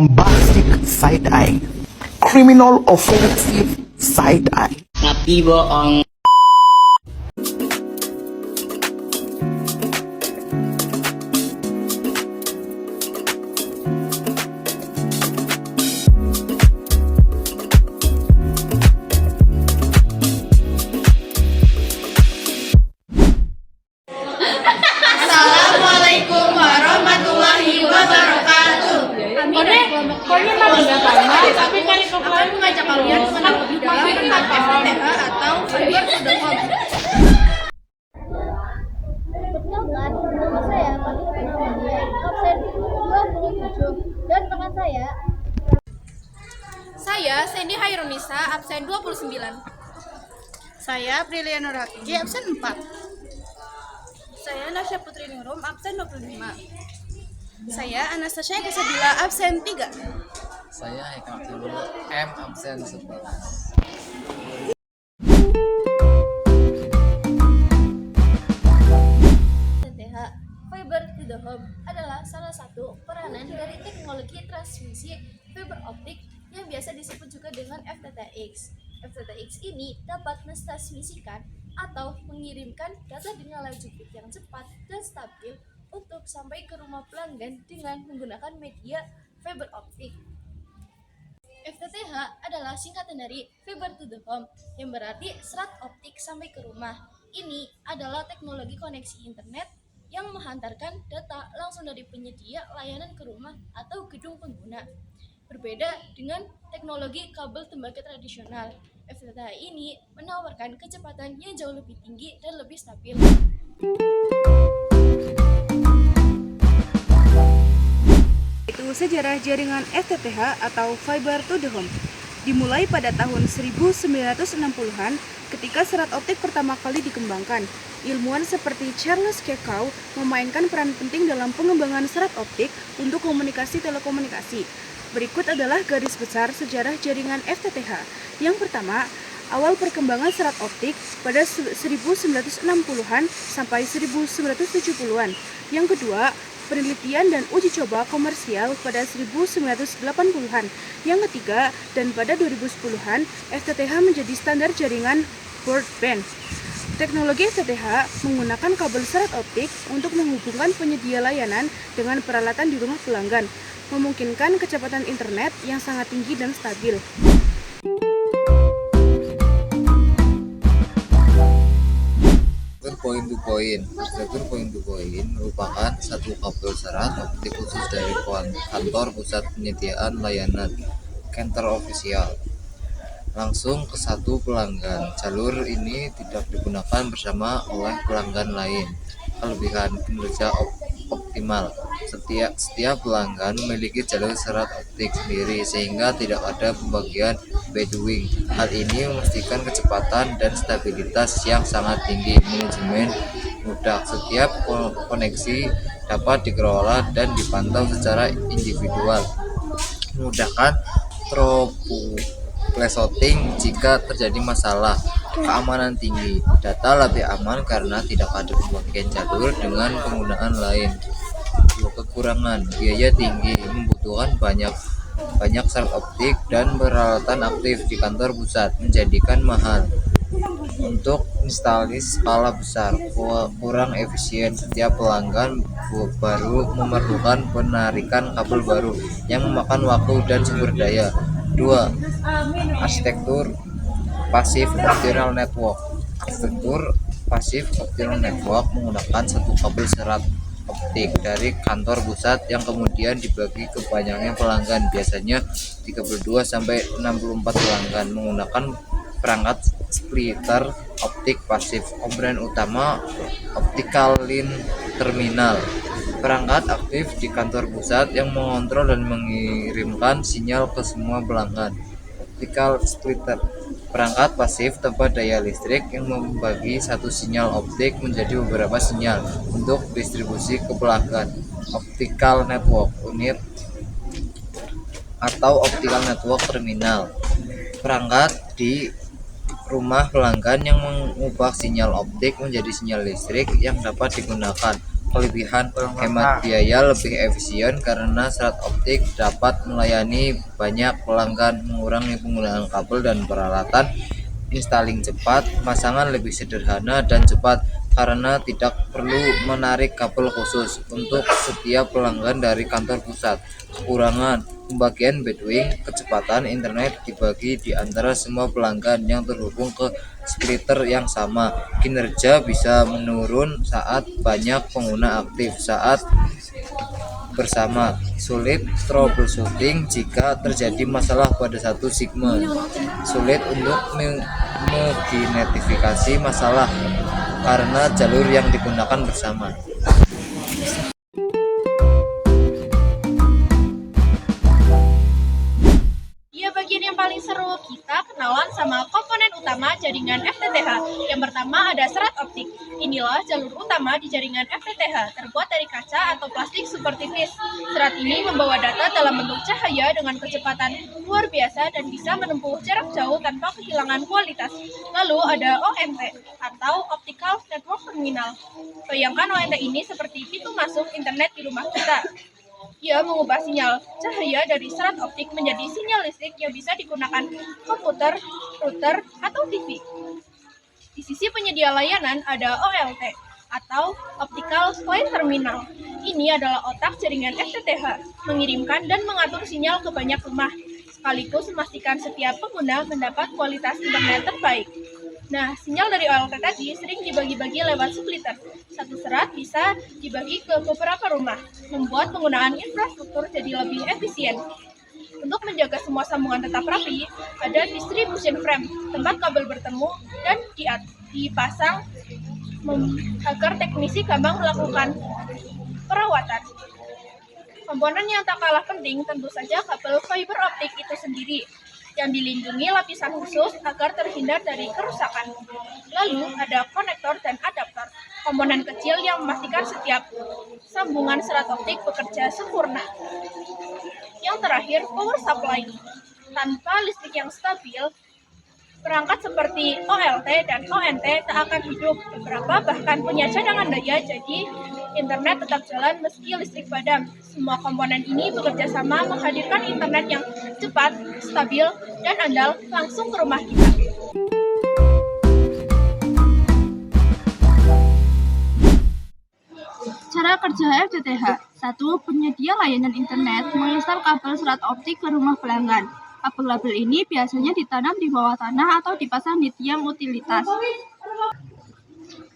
bombastic side eye, criminal offensive side eye. Tapi bohong. Assalamualaikum warahmatullahi wabarakatuh. Kayaknya mah tidak sama, tapi kali Akan mengajak kalian mengenal lebih dalam tentang FTTH atau Fiber to the Home. Perkenalkan, nama saya Fadil Purnamadia, absen 27, dan rekan Saya Sandy Hairunisa, absen 29. saya Priliana Nurhaki, absen 4. Saya Nasya Putri Nurum, absen 25. Saya Anastasia Kesabila, absen 3. Saya Heka Abdul M absen 11. FTTH, Fiber to the Home, adalah salah satu peranan dari teknologi transmisi fiber optik yang biasa disebut juga dengan FTTX. FTTX ini dapat mentransmisikan atau mengirimkan data dengan laju bit yang cepat dan stabil untuk sampai ke rumah pelanggan dengan menggunakan media fiber optik. FTTH adalah singkatan dari Fiber to the Home, yang berarti serat optik sampai ke rumah. Ini adalah teknologi koneksi internet yang menghantarkan data langsung dari penyedia layanan ke rumah atau gedung pengguna. Berbeda dengan teknologi kabel tembaga tradisional, FTTH ini menawarkan kecepatan yang jauh lebih tinggi dan lebih stabil. Itu sejarah jaringan FTTH atau Fiber to the Home. Dimulai pada tahun 1960-an ketika serat optik pertama kali dikembangkan. Ilmuwan seperti Charles Keckau memainkan peran penting dalam pengembangan serat optik untuk komunikasi telekomunikasi. Berikut adalah garis besar sejarah jaringan FTTH. Yang pertama, awal perkembangan serat optik pada 1960-an sampai 1970-an. Yang kedua, penelitian dan uji coba komersial pada 1980-an. Yang ketiga, dan pada 2010-an, FTTH menjadi standar jaringan broadband. Teknologi FTTH menggunakan kabel serat optik untuk menghubungkan penyedia layanan dengan peralatan di rumah pelanggan, memungkinkan kecepatan internet yang sangat tinggi dan stabil. Arsitektur point to point merupakan satu kabel serat optik khusus dari kantor pusat penyediaan layanan kantor ofisial langsung ke satu pelanggan. Jalur ini tidak digunakan bersama oleh pelanggan lain. Kelebihan kinerja optimal. Setiap pelanggan memiliki jalur serat optik sendiri sehingga tidak ada pembagian bedouin. Hal ini memastikan kecepatan dan stabilitas yang sangat tinggi. Manajemen mudah. Setiap koneksi dapat dikelola dan dipantau secara individual. Memudahkan troubleshooting jika terjadi masalah. Keamanan tinggi. Data lebih aman karena tidak ada pembagian jalur dengan penggunaan lain. Kekurangan. Biaya tinggi, membutuhkan banyak serat optik dan peralatan aktif di kantor pusat, menjadikan mahal. Untuk installasi skala besar, kurang efisien. Setiap pelanggan baru memerlukan penarikan kabel baru yang memakan waktu dan sumber daya. 2. Arsitektur Passive Optical Network. Arsitektur Passive Optical Network menggunakan satu kabel serat optik dari kantor pusat yang kemudian dibagi ke banyaknya pelanggan, biasanya 32 sampai 64 pelanggan, menggunakan perangkat splitter optik pasif. Komponen utama optical line terminal. Perangkat aktif di kantor pusat yang mengontrol dan mengirimkan sinyal ke semua pelanggan. Optical splitter. Perangkat pasif tanpa daya listrik yang membagi satu sinyal optik menjadi beberapa sinyal untuk distribusi ke pelanggan. Optical network unit atau optical network terminal. Perangkat di rumah pelanggan yang mengubah sinyal optik menjadi sinyal listrik yang dapat digunakan. kelebihan hemat biaya, lebih efisien karena serat optik dapat melayani banyak pelanggan, mengurangi penggunaan kabel dan peralatan, installing cepat, pemasangan lebih sederhana dan cepat karena tidak perlu menarik kabel khusus untuk setiap pelanggan dari kantor pusat. Kekurangan pembagian bandwidth, kecepatan internet dibagi di antara semua pelanggan yang terhubung ke splitter yang sama. Kinerja bisa menurun saat banyak pengguna aktif saat bersama. Sulit troubleshooting jika terjadi masalah pada satu segmen. Sulit untuk mengidentifikasi masalah karena jalur yang digunakan bersama. Ya, bagian yang paling seru, kita kenalan sama komponen utama jaringan FTTH. Yang pertama ada serat optik. Inilah jalur utama di jaringan FTTH, terbuat dari kaca atau plastik seperti vis. Serat ini membawa data dalam bentuk cahaya dengan kecepatan luar biasa dan bisa menempuh jarak jauh tanpa kehilangan kualitas. Lalu ada ONT atau Optical Network Terminal. Bayangkan ONT ini seperti pintu masuk internet di rumah kita. Ia mengubah sinyal cahaya dari serat optik menjadi sinyal listrik yang bisa digunakan komputer, router, atau TV. Di sisi penyedia layanan ada OLT atau Optical Line Terminal. Ini adalah otak jaringan FTTH, mengirimkan dan mengatur sinyal ke banyak rumah, sekaligus memastikan setiap pengguna mendapat kualitas internet terbaik. Nah, sinyal dari OLT tadi sering dibagi-bagi lewat splitter. Satu serat bisa dibagi ke beberapa rumah, membuat penggunaan infrastruktur jadi lebih efisien. Untuk menjaga semua sambungan tetap rapi, ada distribution frame, tempat kabel bertemu dan dipasang agar teknisi gampang melakukan perawatan. Komponen yang tak kalah penting tentu saja kabel fiber optik itu sendiri, yang dilindungi lapisan khusus agar terhindar dari kerusakan. Lalu ada konektor dan adaptor, komponen kecil yang memastikan setiap sambungan serat optik bekerja sempurna. Yang terakhir, power supply. Tanpa listrik yang stabil, perangkat seperti OLT dan ONT tak akan hidup. Beberapa bahkan punya cadangan daya, jadi internet tetap jalan meski listrik padam. Semua komponen ini bekerja sama menghadirkan internet yang cepat, stabil, dan andal langsung ke rumah kita. Cara kerja FTTH. 1. Penyedia layanan internet menginstal kabel serat optik ke rumah pelanggan. Kabel-kabel ini biasanya ditanam di bawah tanah atau dipasang di tiang utilitas.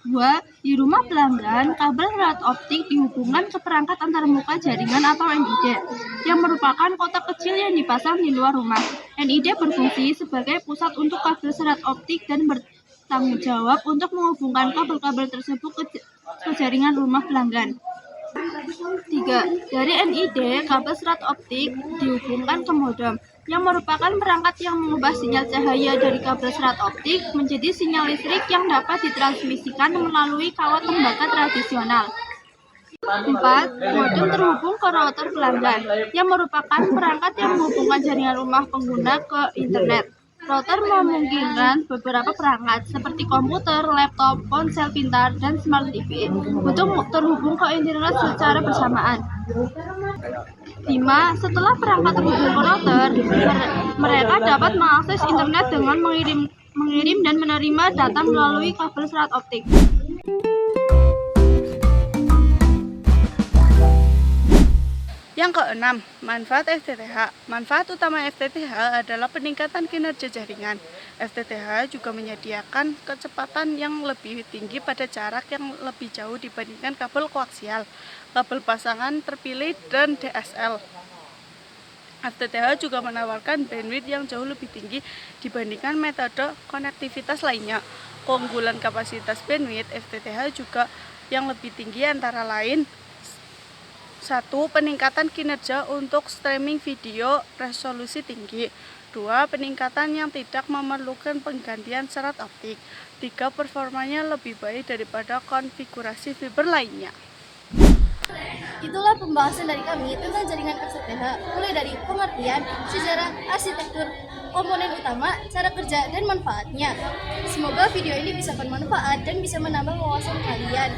2. Di rumah pelanggan, kabel serat optik dihubungkan ke perangkat antarmuka jaringan atau NID, yang merupakan kotak kecil yang dipasang di luar rumah. NID berfungsi sebagai pusat untuk kabel serat optik dan bertanggung jawab untuk menghubungkan kabel-kabel tersebut ke jaringan rumah pelanggan. 3. Dari NID, kabel serat optik dihubungkan ke modem, yang merupakan perangkat yang mengubah sinyal cahaya dari kabel serat optik menjadi sinyal listrik yang dapat ditransmisikan melalui kawat tembaga tradisional. 4. Modem terhubung ke router pelanggan, yang merupakan perangkat yang menghubungkan jaringan rumah pengguna ke internet. Router memungkinkan beberapa perangkat seperti komputer, laptop, ponsel pintar, dan smart TV untuk terhubung ke internet secara bersamaan. 5. Setelah perangkat terhubung ke router, mereka dapat mengakses internet dengan mengirim dan menerima data melalui kabel serat optik. Yang keenam, manfaat FTTH. Manfaat utama FTTH adalah peningkatan kinerja jaringan. FTTH juga menyediakan kecepatan yang lebih tinggi pada jarak yang lebih jauh dibandingkan kabel koaksial, kabel pasangan terpilih, dan DSL. FTTH juga menawarkan bandwidth yang jauh lebih tinggi dibandingkan metode konektivitas lainnya. Keunggulan kapasitas bandwidth FTTH juga yang lebih tinggi antara lain: 1. Peningkatan kinerja untuk streaming video resolusi tinggi. 2. Peningkatan yang tidak memerlukan penggantian serat optik. 3. Performanya lebih baik daripada konfigurasi fiber lainnya. Itulah pembahasan dari kami tentang jaringan FTTH, mulai dari pengertian, sejarah, arsitektur, komponen utama, cara kerja, dan manfaatnya. Semoga video ini bisa bermanfaat dan bisa menambah wawasan kalian.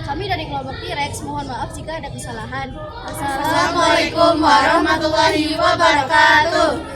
Kami dari kelompok T-Rex mohon maaf jika ada kesalahan. Assalamualaikum warahmatullahi wabarakatuh.